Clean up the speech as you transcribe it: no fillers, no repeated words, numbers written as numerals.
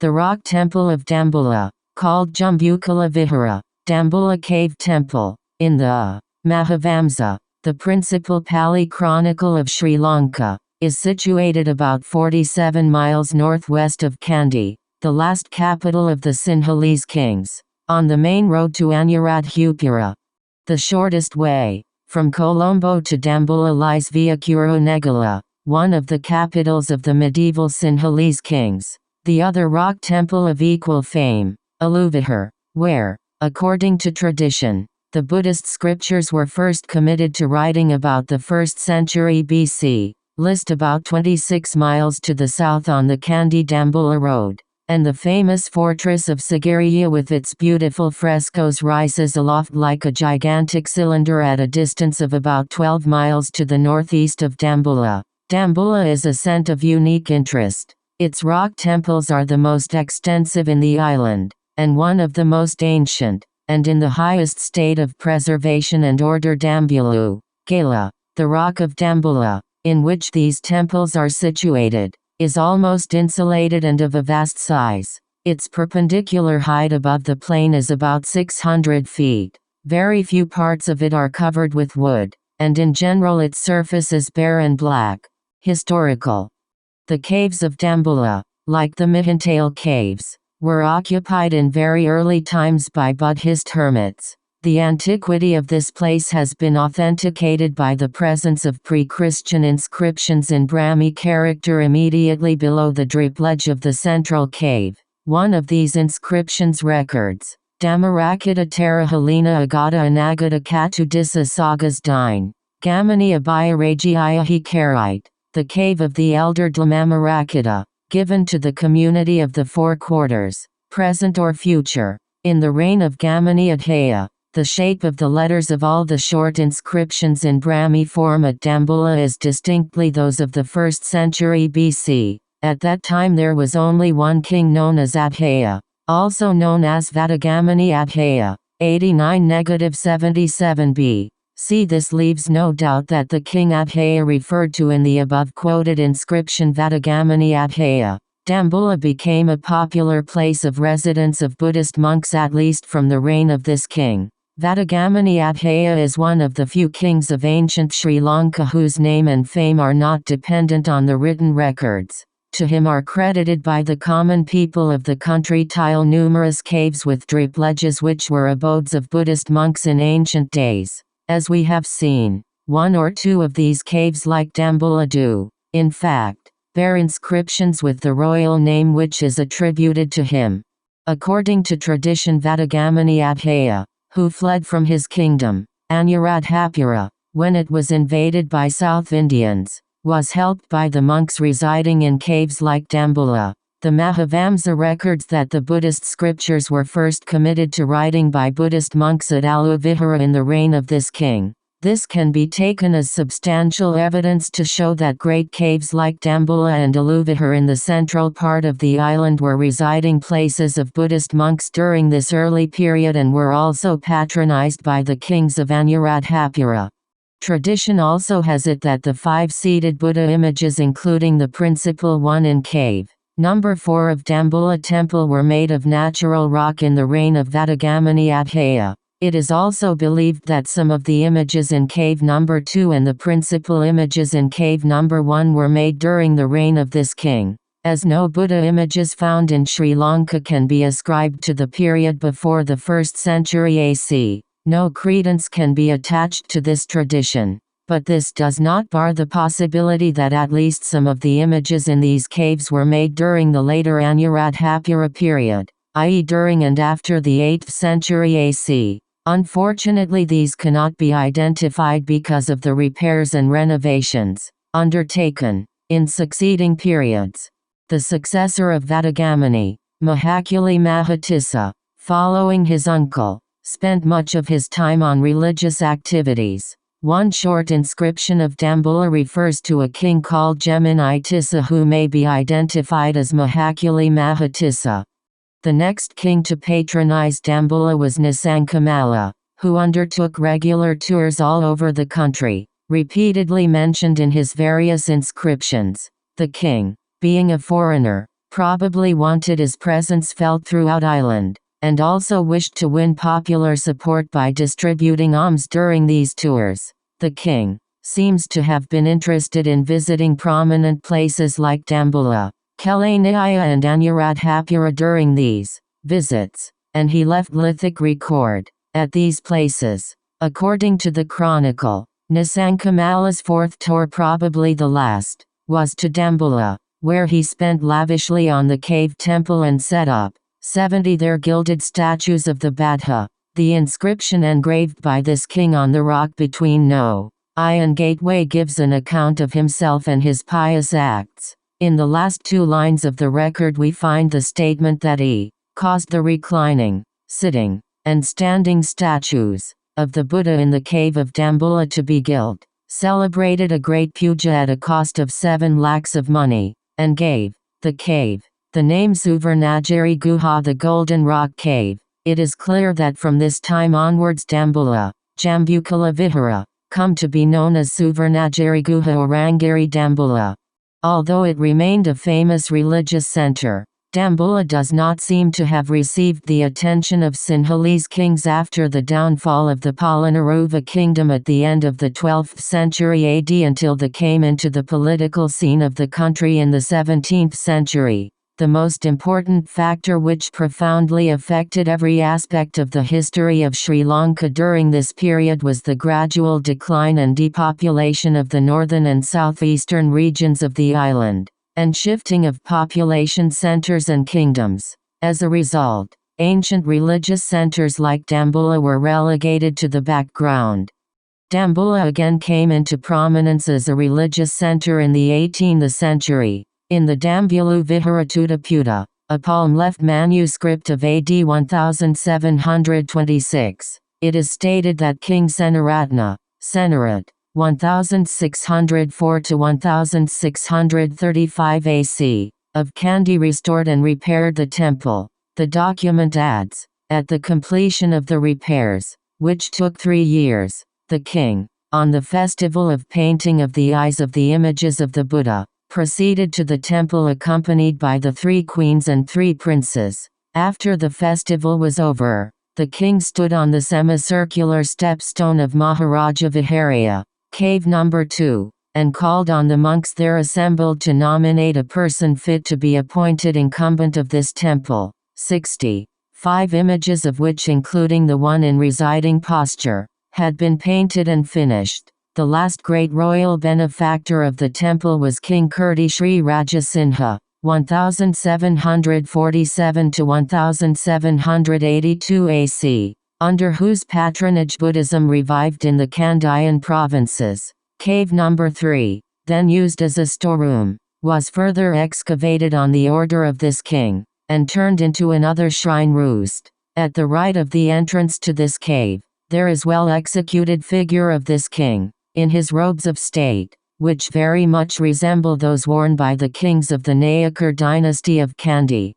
The rock temple of Dambulla, called Jambukala Vihara, Dambulla Cave Temple, in the Mahavamsa, the principal Pali chronicle of Sri Lanka, is situated about 47 miles northwest of Kandy, the last capital of the Sinhalese kings, on the main road to Anuradhapura. The shortest way from Colombo to Dambulla lies via Kurunegala, one of the capitals of the medieval Sinhalese kings. The other rock temple of equal fame, Aluvihar, where, according to tradition, the Buddhist scriptures were first committed to writing about the 1st century BC, list about 26 miles to the south on the Kandy-Dambulla road, and the famous fortress of Sigiriya with its beautiful frescoes rises aloft like a gigantic cylinder at a distance of about 12 miles to the northeast of Dambulla. Dambulla is a scent of unique interest. Its rock temples are the most extensive in the island, and one of the most ancient, and in the highest state of preservation and order. Dambulu, Gala, the rock of Dambulla, in which these temples are situated, is almost insulated and of a vast size. Its perpendicular height above the plain is about 600 feet. Very few parts of it are covered with wood, and in general its surface is bare and black. Historical. The caves of Dambulla, like the Mihantale caves, were occupied in very early times by Buddhist hermits. The antiquity of this place has been authenticated by the presence of pre-Christian inscriptions in Brahmi character immediately below the drip ledge of the central cave. One of these inscriptions records, Dhammarakkhita Terahalina Agata Anagata Katudisa Sagas Dine, Gamani Abhayarajiyahi Karite, the cave of the elder Dhammarakkhita, given to the community of the four quarters, present or future, in the reign of Gamani Adhaya. The shape of the letters of all the short inscriptions in Brahmi form at Dambulla is distinctly those of the 1st century BC. At that time there was only one king known as Adhaya, also known as Vadagamani Adhaya, 89-77b. See, this leaves no doubt that the king Adhaya referred to in the above quoted inscription Vadagamani Adhaya. Dambulla became a popular place of residence of Buddhist monks at least from the reign of this king. Vadagamani Adhaya is one of the few kings of ancient Sri Lanka whose name and fame are not dependent on the written records. To him are credited by the common people of the country tile numerous caves with drip ledges which were abodes of Buddhist monks in ancient days. As we have seen, one or two of these caves like Dambulla do, in fact, bear inscriptions with the royal name which is attributed to him. According to tradition, Vadagamani Adhaya, who fled from his kingdom, Anuradhapura, when it was invaded by South Indians, was helped by the monks residing in caves like Dambulla. The Mahavamsa records that the Buddhist scriptures were first committed to writing by Buddhist monks at Aluvihara in the reign of this king. This can be taken as substantial evidence to show that great caves like Dambulla and Aluvihar in the central part of the island were residing places of Buddhist monks during this early period and were also patronized by the kings of Anuradhapura. Tradition also has it that the 5-seated Buddha images including the principal one in cave number 4 of Dambulla temple were made of natural rock in the reign of Vadagamani Adhaya. It is also believed that some of the images in cave number 2 and the principal images in cave number 1 were made during the reign of this king. As no Buddha images found in Sri Lanka can be ascribed to the period before the 1st century AC, no credence can be attached to this tradition. But this does not bar the possibility that at least some of the images in these caves were made during the later Anuradhapura period, i.e. during and after the 8th century AC. Unfortunately, these cannot be identified because of the repairs and renovations undertaken in succeeding periods. The successor of Vadagamani, Mahakuli Mahatissa, following his uncle, spent much of his time on religious activities. One short inscription of Dambulla refers to a king called Gemini Tissa who may be identified as Mahakuli Mahatissa. The next king to patronize Dambulla was Nisankamala, who undertook regular tours all over the country, repeatedly mentioned in his various inscriptions. The king, being a foreigner, probably wanted his presence felt throughout Ireland, and also wished to win popular support by distributing alms during these tours. The king seems to have been interested in visiting prominent places like Dambulla, Kelaniya and Anuradhapura during these visits, and he left lithic record at these places. According to the chronicle, Nisankamala's fourth tour, probably the last, was to Dambulla, where he spent lavishly on the cave temple and set up 70 there gilded statues of the Badha. The inscription engraved by this king on the rock between No I and Gateway gives an account of himself and his pious acts. In the last two lines of the record we find the statement that he caused the reclining, sitting, and standing statues of the Buddha in the cave of Dambulla to be gilt, celebrated a great puja at a cost of 7 lakhs of money, and gave the cave the name Suvernagiri Guha, the Golden Rock Cave. It is clear that from this time onwards Dambulla, Jambukala Vihara, come to be known as Suvernagiri Guha or Rangiri Dambulla. Although it remained a famous religious center, Dambulla does not seem to have received the attention of Sinhalese kings after the downfall of the Polonnaruwa kingdom at the end of the 12th century AD until they came into the political scene of the country in the 17th century. The most important factor which profoundly affected every aspect of the history of Sri Lanka during this period was the gradual decline and depopulation of the northern and southeastern regions of the island, and shifting of population centers and kingdoms. As a result, ancient religious centers like Dambulla were relegated to the background. Dambulla again came into prominence as a religious center in the 18th century. In the Dambulu Viharatudaputa, a palm-leaf manuscript of AD 1726, it is stated that King Senaratna, Senarat, 1604 to 1635 AC, of Kandy restored and repaired the temple. The document adds, at the completion of the repairs, which took 3 years, the king, on the festival of painting of the eyes of the images of the Buddha, proceeded to the temple accompanied by the 3 queens and 3 princes. After the festival was over, the king stood on the semicircular stepstone of Maharaja Viharya, cave number 2, and called on the monks there assembled to nominate a person fit to be appointed incumbent of this temple. 65 images of which, including the one in residing posture, had been painted and finished. The last great royal benefactor of the temple was King Kirti Sri Rajasinha, 1747 to 1782 AC, under whose patronage Buddhism revived in the Kandayan provinces. Cave number 3, then used as a storeroom, was further excavated on the order of this king, and turned into another shrine roost. At the right of the entrance to this cave, there is well-executed figure of this king, in his robes of state, which very much resemble those worn by the kings of the Nayakar dynasty of Kandy.